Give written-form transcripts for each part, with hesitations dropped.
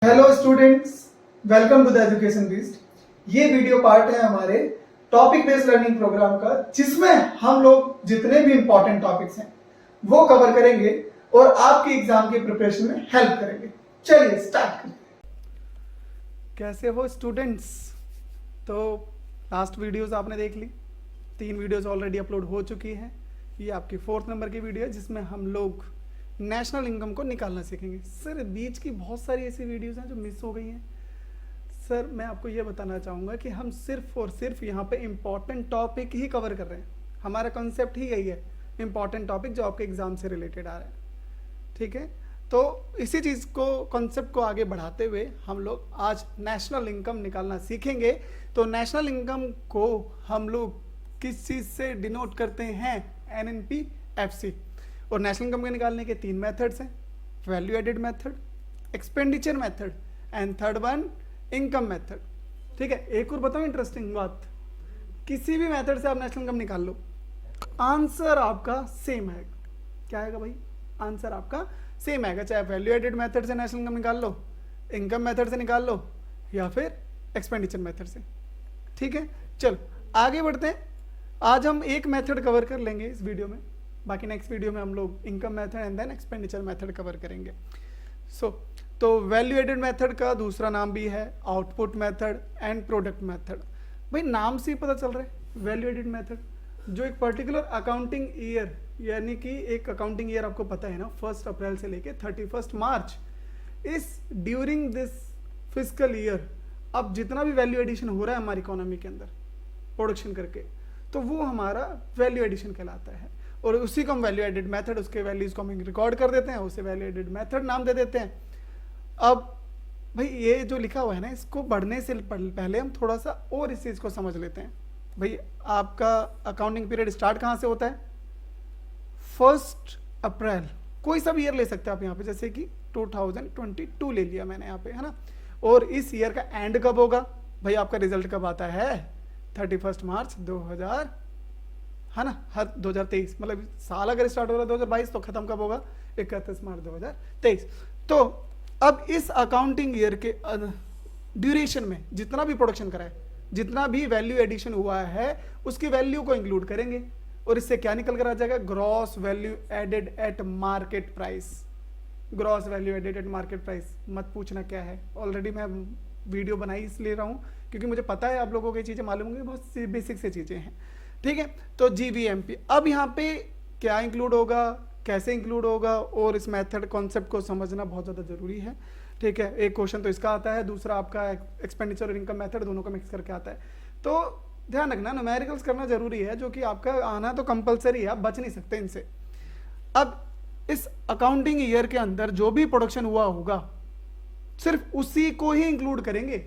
Hello students, welcome to the education beast. ये video part है हमारे टॉपिक बेस्ड लर्निंग प्रोग्राम का, जिसमें हम लोग जितने भी इंपॉर्टेंट टॉपिक्स हैं वो कवर करेंगे और आपके एग्जाम की प्रिपरेशन में हेल्प करेंगे। चलिए स्टार्ट करते हैं। कैसे हो स्टूडेंट्स? तो लास्ट वीडियोस आपने देख ली, 3 वीडियोस ऑलरेडी अपलोड हो चुकी हैं। ये आपकी 4th नंबर की वीडियो है जिसमें हम लोग नेशनल इनकम को निकालना सीखेंगे। सर बीच की बहुत सारी ऐसी वीडियोस हैं जो मिस हो गई हैं। सर मैं आपको ये बताना चाहूँगा कि हम सिर्फ और सिर्फ यहाँ पे इम्पॉर्टेंट टॉपिक ही कवर कर रहे हैं। हमारा कॉन्सेप्ट ही यही है, इम्पॉर्टेंट टॉपिक जो आपके एग्जाम से रिलेटेड आ रहा है। ठीक है, तो इसी चीज़ को, कॉन्सेप्ट को आगे बढ़ाते हुए हम लोग आज नेशनल इनकम निकालना सीखेंगे। तो नेशनल इनकम को हम लोग किस चीज़ से डिनोट करते हैं? NNP-FC। और नेशनल इनकम के निकालने के 3 मेथड्स हैं, value added method, expenditure method and third one income method. ठीक है, एक और बताओ इंटरेस्टिंग बात, किसी भी मेथड से आप नेशनल इनकम निकाल लो, आंसर आपका सेम है। क्या आएगा भाई? आंसर आपका सेम आएगा, चाहे वैल्यू एडेड मेथड से नेशनल इनकम निकाल लो, इनकम मेथड से निकाल लो या फिर एक्सपेंडिचर मेथड से। ठीक है, चलो आगे बढ़ते हैं। आज हम एक मेथड कवर कर लेंगे इस वीडियो में, बाकी नेक्स्ट वीडियो में हम लोग income method and then expenditure method cover करेंगे। तो वैल्यू एडेड मेथड का दूसरा नाम भी है output method and product method. भाई नाम से ही पता चल रहा है, वैल्यू एडेड मेथड जो एक पर्टिकुलर अकाउंटिंग ईयर, यानी कि एक अकाउंटिंग ईयर आपको पता है ना, 1 अप्रैल से लेके 31 मार्च, इस ड्यूरिंग दिस फिजिकल ईयर अब जितना भी वैल्यू एडिशन हो रहा है हमारी इकोनॉमी के अंदर प्रोडक्शन करके, तो वो हमारा वैल्यू एडिशन कहलाता है। और उसी को हम वैल्यू एडेड मेथड, उसके वैल्यूज को हम रिकॉर्ड कर देते हैं, उसे वैल्यू एडेड मेथड नाम दे देते हैं। अब भाई ये जो लिखा हुआ है ना, इसको बढ़ने से पहले हम थोड़ा सा और इस चीज़ को समझ लेते हैं। भाई आपका अकाउंटिंग पीरियड स्टार्ट कहाँ से होता है? 1 अप्रैल। कोई सा भी ईयर ले सकते हैं आप यहाँ पे, जैसे कि 2022 ले लिया मैंने यहाँ पे, है ना। और इस ईयर का एंड कब होगा? भाई आपका रिजल्ट कब आता है? 31 मार्च 2000, है ना, हर 2023, मतलब साल अगर स्टार्ट हो रहा है 2022 तो खत्म कब होगा? 31 मार्च 2023। तो अब इस अकाउंटिंग ईयर के ड्यूरेशन में जितना भी प्रोडक्शन करा है, जितना भी वैल्यू एडिशन हुआ है, उसकी वैल्यू को इंक्लूड करेंगे और इससे क्या निकल कर आ जाएगा? Gross value added at market price. Gross value added at market price मत पूछना क्या है, ऑलरेडी मैं वीडियो बनाई इसलिए रहा हूँ क्योंकि मुझे पता है आप लोगों को ये चीज़ें मालूम होंगी, बहुत बेसिक से चीज़ें हैं। ठीक है, तो GVMP अब यहाँ पे क्या इंक्लूड होगा, कैसे इंक्लूड होगा, और इस मेथड कॉन्सेप्ट को समझना बहुत ज़्यादा जरूरी है। ठीक है, एक क्वेश्चन तो इसका आता है, दूसरा आपका एक्सपेंडिचर और इनकम मेथड दोनों को मिक्स करके आता है। तो ध्यान रखना, न्यूमेरिकल्स करना जरूरी है, जो कि आपका आना तो कंपलसरी है, आप बच नहीं सकते इनसे। अब इस अकाउंटिंग ईयर के अंदर जो भी प्रोडक्शन हुआ होगा सिर्फ उसी को ही इंक्लूड करेंगे,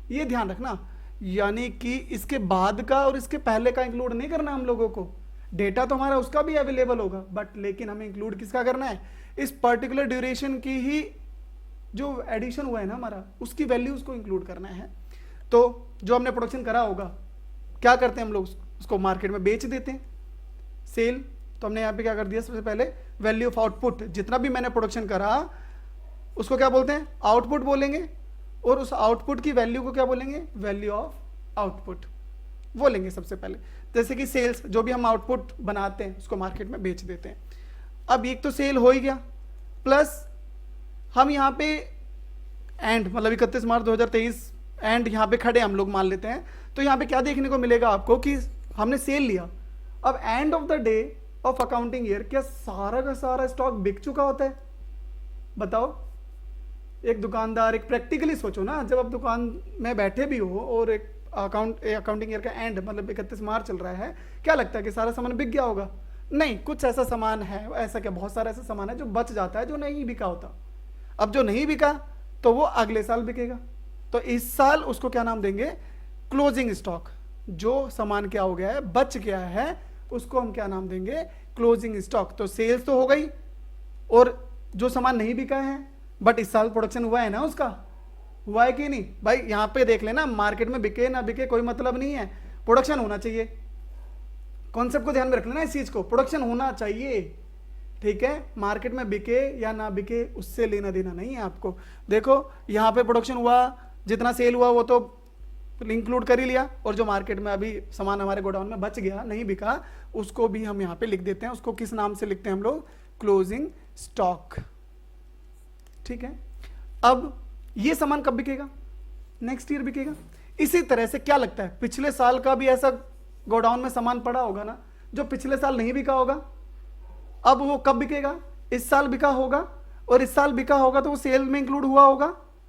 ये ध्यान रखना। यानी कि इसके बाद का और इसके पहले का इंक्लूड नहीं करना हम लोगों को। डेटा तो हमारा उसका भी अवेलेबल होगा, बट लेकिन हमें इंक्लूड किसका करना है? इस पर्टिकुलर ड्यूरेशन की ही जो एडिशन हुआ है ना हमारा, उसकी वैल्यूज को इंक्लूड करना है। तो जो हमने प्रोडक्शन करा होगा, क्या करते हैं हम लोग? उसको मार्केट में बेच देते हैं, सेल। तो हमने यहाँ पे क्या कर दिया? सबसे पहले वैल्यू ऑफ आउटपुट, जितना भी मैंने प्रोडक्शन करा उसको क्या बोलते हैं? आउटपुट बोलेंगे। और उस आउटपुट की वैल्यू को क्या बोलेंगे? वैल्यू ऑफ आउटपुट वो लेंगे सबसे पहले। जैसे कि सेल्स, जो भी हम आउटपुट बनाते हैं उसको मार्केट में बेच देते हैं। अब एक तो सेल हो ही गया, प्लस हम यहाँ पे एंड, मतलब 31 मार्च 2023 एंड यहाँ पे खड़े हम लोग मान लेते हैं। तो यहाँ पे क्या देखने को मिलेगा आपको कि हमने सेल लिया। अब end of the day of accounting year क्या सारा का सारा स्टॉक बिक चुका होता है? बताओ। एक दुकानदार, एक प्रैक्टिकली सोचो ना, जब आप दुकान में बैठे भी हो और एक अकाउंटिंग ईयर का एंड मतलब 31 मार्च चल रहा है, क्या लगता है कि सारा सामान बिक गया होगा? नहीं, कुछ ऐसा सामान है, ऐसा क्या, बहुत सारा ऐसा सामान है जो बच जाता है, जो नहीं बिका होता। अब जो नहीं बिका तो वो अगले साल बिकेगा, तो इस साल उसको क्या नाम देंगे? Closing stock. जो सामान क्या हो गया है, बच गया है, उसको हम क्या नाम देंगे? Closing stock. तो सेल्स तो हो गई, और जो सामान नहीं बिका है बट इस साल प्रोडक्शन हुआ है ना, उसका हुआ है कि नहीं? भाई यहाँ पे देख लेना, मार्केट में बिके ना बिके कोई मतलब नहीं है, प्रोडक्शन होना चाहिए। कॉन्सेप्ट को ध्यान में रख लेना, इस चीज को, प्रोडक्शन होना चाहिए। ठीक है, मार्केट में बिके या ना बिके उससे लेना देना नहीं है आपको। देखो यहाँ पे प्रोडक्शन हुआ, जितना सेल हुआ वो तो इंक्लूड कर ही लिया, और जो मार्केट में अभी सामान हमारे गोडाउन में बच गया नहीं बिका उसको भी हम यहाँ पे लिख देते हैं। उसको किस नाम से लिखते हैं हम लोग? Closing stock. ठीक है, अब ये सामान कब बिकेगा? नेक्स्ट ईयर बिकेगा। इसी तरह से क्या लगता है पिछले साल का भी ऐसा गोडाउन में सामान पड़ा होगा ना जो पिछले साल नहीं बिका होगा, अब वो कब बिकेगा? इस साल बिका होगा, और इस साल बिका होगा तो वो सेल में इंक्लूड हुआ होगा,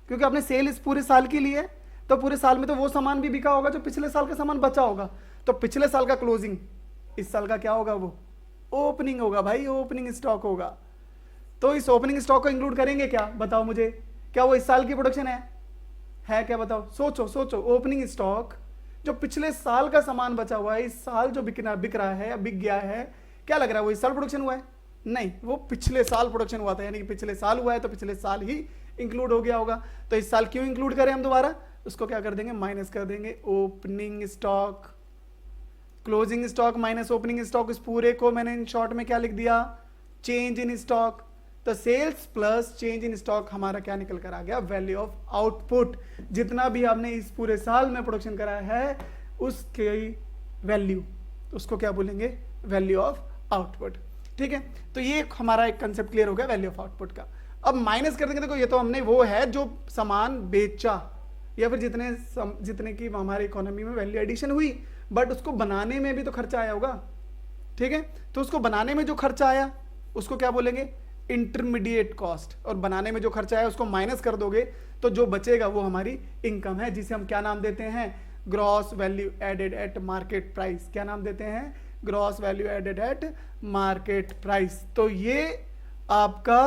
क्योंकि आपने सेल इस पूरे साल की ली है, तो पूरे साल में तो वो सामान भी बिका होगा जो पिछले साल का सामान बचा होगा। तो पिछले साल का क्लोजिंग इस साल का क्या होगा? वो ओपनिंग होगा भाई, ओपनिंग स्टॉक होगा। तो इस ओपनिंग स्टॉक को इंक्लूड करेंगे क्या? बताओ मुझे, क्या वो इस साल की प्रोडक्शन है क्या? बताओ, सोचो सोचो। ओपनिंग स्टॉक जो पिछले साल का सामान बचा हुआ है, इस साल जो बिक रहा है या बिक गया है, क्या लग रहा है वो इस साल प्रोडक्शन हुआ है? नहीं, वो पिछले साल प्रोडक्शन हुआ था, यानी कि पिछले साल हुआ है तो पिछले साल ही इंक्लूड हो गया होगा। तो इस साल क्यों इंक्लूड करें हम दोबारा? उसको क्या कर देंगे? माइनस कर देंगे। Opening stock, closing stock minus opening stock, इस पूरे को मैंने इन शॉर्ट में क्या लिख दिया? Change in stock. तो sales plus change in stock हमारा क्या निकल कर आ गया? Value of output. जितना भी आपने इस पूरे साल में प्रोडक्शन करा है उसके वैल्यू, उसको क्या बोलेंगे? Value of output. ठीक है, तो ये हमारा एक कंसेप्ट क्लियर हो गया वैल्यू ऑफ आउटपुट का। अब माइनस कर देंगे, देखो ये तो हमने वो है जो सामान बेचा या फिर जितने की हमारी इकोनॉमी में वैल्यू एडिशन हुई, बट उसको बनाने में भी तो खर्चा आया होगा। ठीक है, तो उसको बनाने में जो खर्चा आया उसको क्या बोलेंगे? Intermediate cost. और बनाने में जो खर्चा आया उसको माइनस कर दोगे तो जो बचेगा वो हमारी इनकम है, जिसे हम क्या नाम देते हैं? Gross value added at market price. क्या नाम देते हैं? Gross value added at market price. तो ये आपका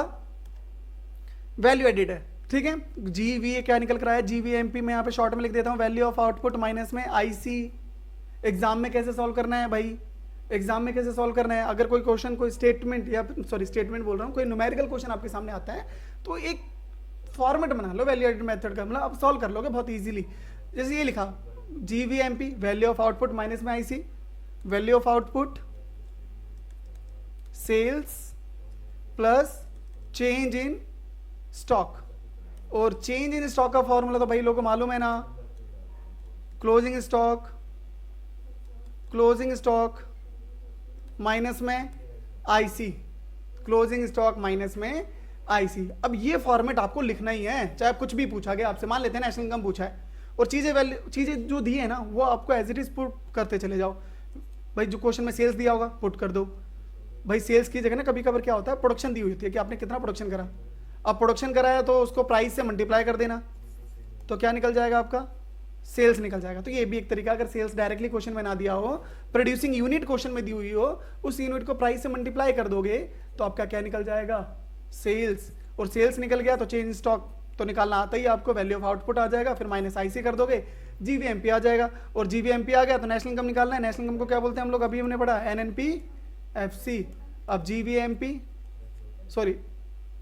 वैल्यू एडेड है। ठीक है, जीवीए क्या निकल कर आया? जीवीएमपी में यहाँ पे शॉर्ट में लिख देता हूँ, वैल्यू ऑफ आउटपुट माइनस में आईसी। एग्जाम में कैसे सॉल्व करना है भाई? एग्जाम में कैसे सॉल्व करना है? अगर कोई क्वेश्चन, कोई स्टेटमेंट, या सॉरी स्टेटमेंट बोल रहा हूँ, कोई न्यूमेरिकल क्वेश्चन आपके सामने आता है तो एक फॉर्मेट बना लो वैल्यू एडेड मेथड का, मतलब आप सॉल्व कर लोगे बहुत इजीली। जैसे ये लिखा GVMP value of output minus में IC, value of output sales plus change in stock. और चेंज इन स्टॉक का फॉर्मूला तो भाई लोगों को मालूम है ना? क्लोजिंग स्टॉक माइनस में आईसी, क्लोजिंग स्टॉक माइनस में आईसी। अब ये फॉर्मेट आपको लिखना ही है, चाहे कुछ भी पूछा गया आपसे। मान लेते हैं नेशनल इनकम पूछा है और चीजें जो दी है ना वो आपको एज इट इज पुट करते चले जाओ। भाई जो क्वेश्चन में सेल्स दिया होगा पुट कर दो। भाई सेल्स की जगह ना कभी कभार क्या होता है, प्रोडक्शन दी हुई होती है कि आपने कितना प्रोडक्शन करा। अब प्रोडक्शन कराया तो उसको प्राइस से मल्टीप्लाई कर देना, तो क्या निकल जाएगा? आपका सेल्स निकल जाएगा। तो ये भी एक तरीका, अगर सेल्स डायरेक्टली क्वेश्चन में ना दिया हो, प्रोड्यूसिंग यूनिट क्वेश्चन में दी हुई हो, उस यूनिट को प्राइस से मल्टीप्लाई कर दोगे तो आपका क्या निकल जाएगा? सेल्स। और सेल्स निकल गया तो चेंज स्टॉक तो निकालना आता ही आपको, वैल्यू ऑफ आउटपुट आ जाएगा, फिर माइनस आईसी कर दोगे, जीवीएमपी आ जाएगा। और जीवीएमपी आ गया तो नेशनल इनकम निकालना है। नेशनल इनकम को क्या बोलते हैं हम लोग? अभी हमने पढ़ा एनएनपीएफसी। अब जीवीएमपी सॉरी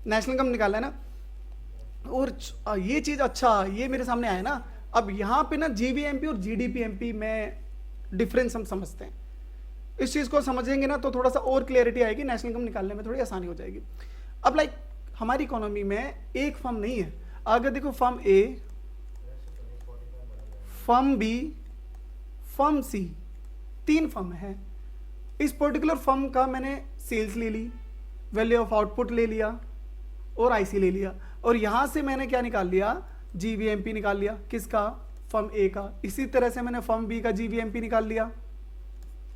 नेशनल इनकम निकालना है ना। और ये चीज, अच्छा ये मेरे सामने आया ना। अब यहाँ पे ना जीवीएमपी और जीडीपीएमपी में डिफरेंस हम समझते हैं। इस चीज को समझेंगे ना तो थोड़ा सा और क्लियरिटी आएगी, नेशनल इनकम निकालने में थोड़ी आसानी हो जाएगी। अब लाइक हमारी इकोनॉमी में एक फर्म नहीं है। अगर देखो फर्म ए, firm B, firm C, 3 firm है। इस पर्टिकुलर फर्म का मैंने सेल्स ले ली, वैल्यू ऑफ आउटपुट ले लिया और आईसी ले लिया, और यहां से मैंने क्या निकाल लिया? जीवीएमपी निकाल लिया। किसका? फर्म ए का। इसी तरह से मैंने फर्म बी का जीवीएमपी निकाल लिया,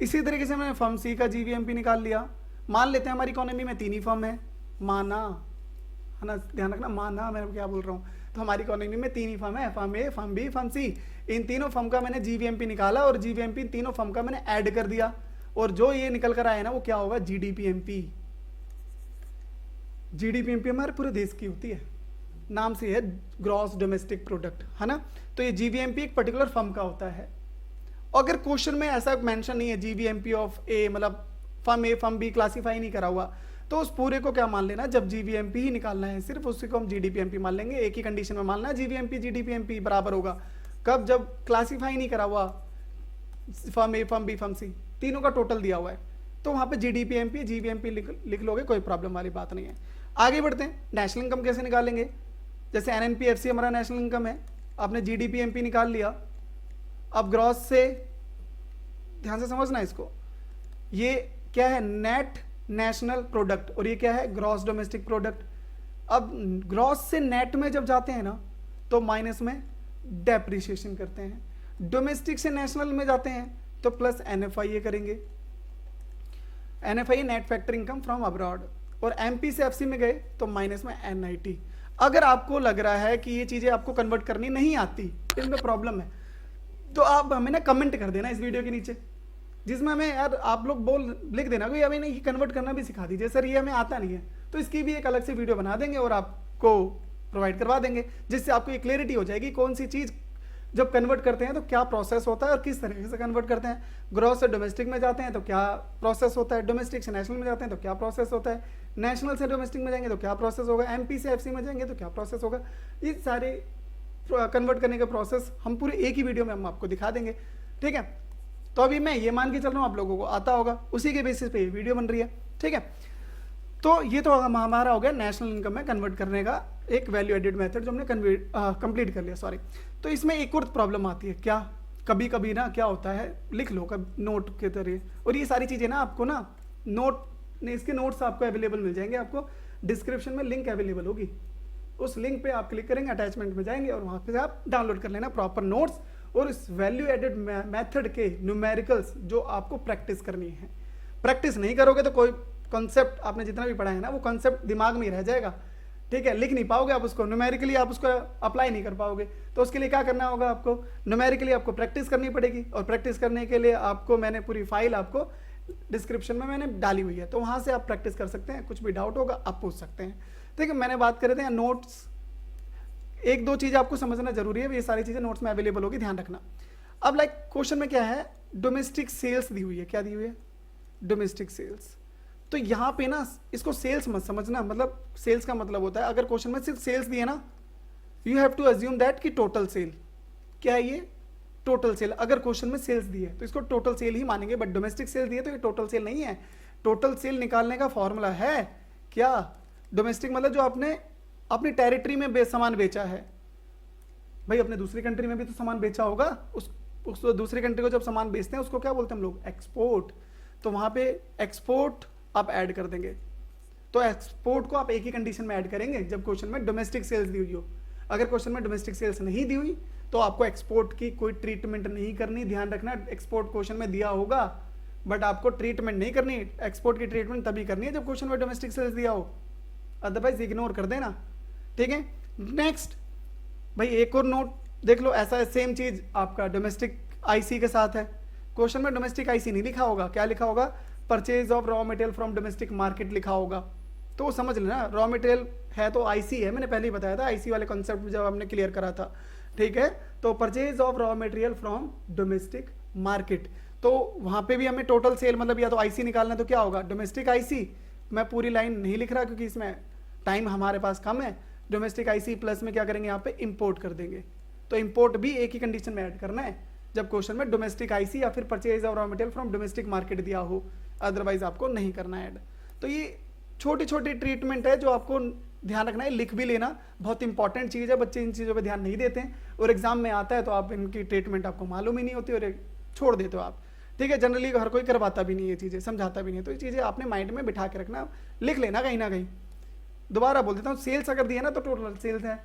इसी तरीके से मैंने फर्म सी का जीवीएमपी निकाल लिया। मान लेते हैं हमारी इकोनॉमी में 3 ही फर्म है, माना है ना, ध्यान रखना, माना मैं क्या बोल रहा हूँ। तो हमारी इकोनॉमी में 3 ही फर्म है, फर्म ए, फर्म बी, फर्म सी। इन तीनों फर्म का मैंने जीवीएमपी निकाला और जीवीएमपी तीनों फर्म का मैंने ऐड कर दिया, और जो ये निकल कर आया ना वो क्या होगा? जीडीपीएमपी। जीडीपीएमपी हमारे पूरे देश की होती है, नाम से है ग्रॉस डोमेस्टिक प्रोडक्ट, है ना। तो ये जीवीएमपी एक पर्टिकुलर फर्म का होता है। अगर क्वेश्चन में ऐसा मेंशन नहीं है जीवीएमपी ऑफ ए, मतलब फर्म ए फर्म बी क्लासीफाई नहीं करा हुआ, तो उस पूरे को क्या मान लेना? जब जीवीएमपी ही निकालना है सिर्फ, उसी को हम जीडीपीएमपी मान लेंगे। एक ही कंडीशन में मानना है जीवीएमपी जीडीपीएमपी बराबर होगा। कब? जब क्लासीफाई नहीं करा हुआ फर्म ए फर्म बी फर्म सी, तीनों का टोटल दिया हुआ है। तो वहाँ पे GDPMP GBMP लिख लोगे, कोई प्रॉब्लम वाली बात नहीं है। आगे बढ़ते हैं, नेशनल इनकम कैसे निकालेंगे। जैसे NNPFC हमारा नेशनल इनकम है, आपने GDPMP निकाल लिया। अब ग्रॉस से, ध्यान से समझना इसको, ये क्या है, नेट नेशनल प्रोडक्ट, और ये क्या है, ग्रॉस डोमेस्टिक प्रोडक्ट। अब ग्रॉस से नेट में जब जाते हैं ना तो माइनस में डेप्रिसिएशन करते हैं। डोमेस्टिक से नेशनल में जाते हैं तो प्लस NFIA करेंगे, NFIA net factor income from abroad. और MP से FC में गए तो माइनस में NIT। अगर आपको लग रहा है कि ये चीजें आपको कन्वर्ट करनी नहीं आती, इनमें प्रॉब्लम है, तो आप हमें ना कमेंट कर देना इस वीडियो के नीचे, जिसमें हमें यार आप लोग लिख देना कि हमें ये कन्वर्ट करना भी सिखा दीजिए सर, ये हमें आता नहीं है, तो इसकी भी एक अलग से वीडियो बना देंगे और आपको प्रोवाइड करवा देंगे, जिससे आपको ये क्लैरिटी हो जाएगी कौन सी चीज़ जब कन्वर्ट करते हैं तो क्या प्रोसेस होता है और किस तरीके से कन्वर्ट करते हैं। ग्रॉस से डोमेस्टिक में जाते हैं तो क्या प्रोसेस होता है, डोमेस्टिक से नेशनल में जाते हैं तो क्या प्रोसेस होता है, नेशनल से डोमेस्टिक में जाएंगे तो क्या प्रोसेस होगा, MP से FC में जाएंगे तो क्या प्रोसेस होगा। ये सारे कन्वर्ट करने का प्रोसेस हम पूरे एक ही वीडियो में हम आपको दिखा देंगे, ठीक है। तो अभी मैं ये मान के चल रहा हूँ आप लोगों को आता होगा, उसी के बेसिस पे ये वीडियो बन रही है, ठीक है। तो ये तो हमारा हो गया नेशनल इनकम में कन्वर्ट करने का एक वैल्यू एडेड मेथड जो हमने कंप्लीट कर लिया, सॉरी। तो इसमें एक और प्रॉब्लम आती है, क्या, कभी कभी ना क्या होता है, लिख लो कभी नोट के तरह, और ये सारी चीज़ें ना आपको ना इसके नोट्स आपको अवेलेबल मिल जाएंगे, आपको डिस्क्रिप्शन में लिंक अवेलेबल होगी, उस लिंक पे आप क्लिक करेंगे, अटैचमेंट में जाएंगे और वहाँ पे आप डाउनलोड कर लेना प्रॉपर नोट्स और इस वैल्यू एडेड मेथड के न्यूमेरिकल्स जो आपको प्रैक्टिस करनी है। प्रैक्टिस नहीं करोगे तो कोई कॉन्सेप्ट आपने जितना भी पढ़ा है ना वो कॉन्सेप्ट दिमाग में ही रह जाएगा, ठीक है, लिख नहीं पाओगे आप उसको, न्यूमेरिकली आप उसको अप्लाई नहीं कर पाओगे। तो उसके लिए क्या करना होगा, आपको न्यूमेरिकली आपको प्रैक्टिस करनी पड़ेगी, और प्रैक्टिस करने के लिए आपको मैंने पूरी फाइल आपको डिस्क्रिप्शन में मैंने डाली हुई है, तो वहाँ से आप प्रैक्टिस कर सकते हैं, कुछ भी डाउट होगा आप पूछ सकते हैं, ठीक है। मैंने बात कर रहे थे नोट्स, एक दो चीज़ आपको समझना जरूरी है, ये सारी चीज़ें नोट्स में अवेलेबल होगी, ध्यान रखना। अब लाइक क्वेश्चन में क्या है, डोमेस्टिक सेल्स दी हुई है, क्या दी हुई है, डोमेस्टिक सेल्स। तो यहाँ पे ना इसको सेल्स मत समझना, मतलब सेल्स का मतलब होता है अगर क्वेश्चन में सिर्फ सेल्स दिए ना, you have to assume that कि टोटल सेल, क्या है ये, टोटल सेल। अगर क्वेश्चन में सेल्स दी है तो इसको टोटल सेल ही मानेंगे, बट डोमेस्टिक सेल दिए तो ये टोटल सेल नहीं है। टोटल सेल निकालने का फॉर्मूला है क्या, डोमेस्टिक मतलब जो आपने अपनी टेरिटरी में सामान बेचा है, भाई अपने दूसरी कंट्री में भी तो सामान बेचा होगा, उस दूसरी कंट्री को जब सामान बेचते हैं उसको क्या बोलते हैं हम लोग, एक्सपोर्ट। तो वहां पे एक्सपोर्ट आप ऐड कर देंगे, तो एक्सपोर्ट को आप एक ही कंडीशन में ऐड करेंगे जब क्वेश्चन में डोमेस्टिक सेल्स दी हुई हो। अगर क्वेश्चन में डोमेस्टिक सेल्स नहीं दी हुई तो आपको एक्सपोर्ट की कोई ट्रीटमेंट नहीं करनी, ध्यान रखना। एक्सपोर्ट क्वेश्चन में दिया होगा बट आपको ट्रीटमेंट नहीं करनी, एक्सपोर्ट की ट्रीटमेंट तभी करनी है जब क्वेश्चन में डोमेस्टिक सेल्स दिया हो, अदरवाइज इग्नोर कर देना, ठीक है। नेक्स्ट भाई एक और नोट देख लो, ऐसा है सेम चीज आपका डोमेस्टिक IC के साथ है। क्वेश्चन में डोमेस्टिक IC नहीं लिखा होगा, क्या लिखा होगा, purchase of raw material from domestic market लिखा होगा, तो वो समझ लेना रॉ मटेरियल है तो IC है, मैंने पहले ही बताया था IC वाले कॉन्सेप्ट जब हमने क्लियर करा था, ठीक है। तो purchase of raw material from domestic market, तो वहां पे भी हमें टोटल सेल मतलब या तो IC निकालना, तो क्या होगा, डोमेस्टिक IC। मैं पूरी लाइन नहीं लिख रहा क्योंकि इसमें टाइम हमारे पास कम है। डोमेस्टिक IC प्लस में क्या करेंगे, यहाँ पे इंपोर्ट कर देंगे, तो इंपोर्ट भी एक ही कंडीशन में ऐड करना है जब क्वेश्चन में डोमेस्टिक IC या फिर purchase of raw material from domestic market दिया हो, अदरवाइज आपको नहीं करना ऐड। तो ये छोटी छोटी ट्रीटमेंट है जो आपको ध्यान रखना है, लिख भी लेना, बहुत इंपॉर्टेंट चीज़ है। बच्चे इन चीज़ों पे ध्यान नहीं देते हैं और एग्जाम में आता है तो आप इनकी ट्रीटमेंट आपको मालूम ही नहीं होती और छोड़ देते हो आप, ठीक है। जनरली हर कोई करवाता भी नहीं ये चीज़ें, समझाता भी नहीं, तो ये चीज़ें आपने माइंड में बिठा के रखना, लिख लेना कहीं ना कहीं। दोबारा बोल देता हूँ, सेल्स अगर दिया ना तो टोटल सेल्स है,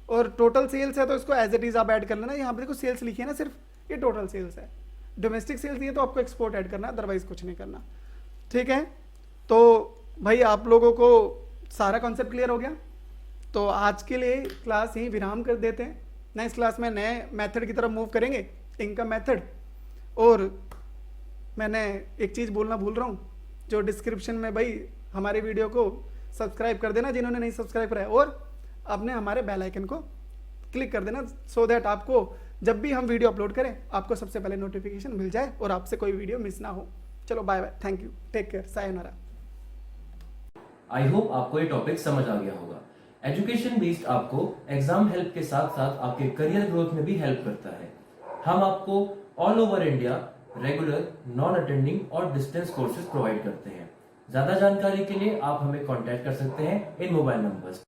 और टोटल सेल्स है तो इसको एज इट इज आप ऐड कर लेना। यहाँ पे देखो सेल्स लिखी है ना सिर्फ, ये टोटल सेल्स है। डोमेस्टिक सेल्स दिए तो आपको एक्सपोर्ट ऐड करना, अदरवाइज कुछ नहीं करना, ठीक है। तो भाई आप लोगों को सारा कॉन्सेप्ट क्लियर हो गया, तो आज के लिए क्लास यहीं विराम कर देते हैं। नेक्स्ट क्लास में नए मेथड की तरफ मूव करेंगे, इनकम मेथड। और मैंने एक चीज़ बोलना भूल रहा हूँ, जो डिस्क्रिप्शन में भाई हमारे वीडियो को सब्सक्राइब कर देना जिन्होंने नहीं सब्सक्राइब करा है, और अपने हमारे बेल आइकन को क्लिक कर देना, सो दैट आपको जब भी हम वीडियो अपलोड करें आपको सबसे पहले नोटिफिकेशन मिल जाए और आपसे कोई वीडियो मिस ना हो। चलो bye bye, thank you, take care, सायोनारा। आई होप आपको ये टॉपिक समझ आ गया होगा। एजुकेशन बेस्ड आपको एग्जाम हेल्प के साथ साथ आपके करियर ग्रोथ में भी हेल्प करता है। हम आपको all over India regular, non attending और डिस्टेंस कोर्सेज प्रोवाइड करते हैं। ज्यादा जानकारी के लिए आप हमें कांटेक्ट कर सकते हैं इन मोबाइल नंबर्स।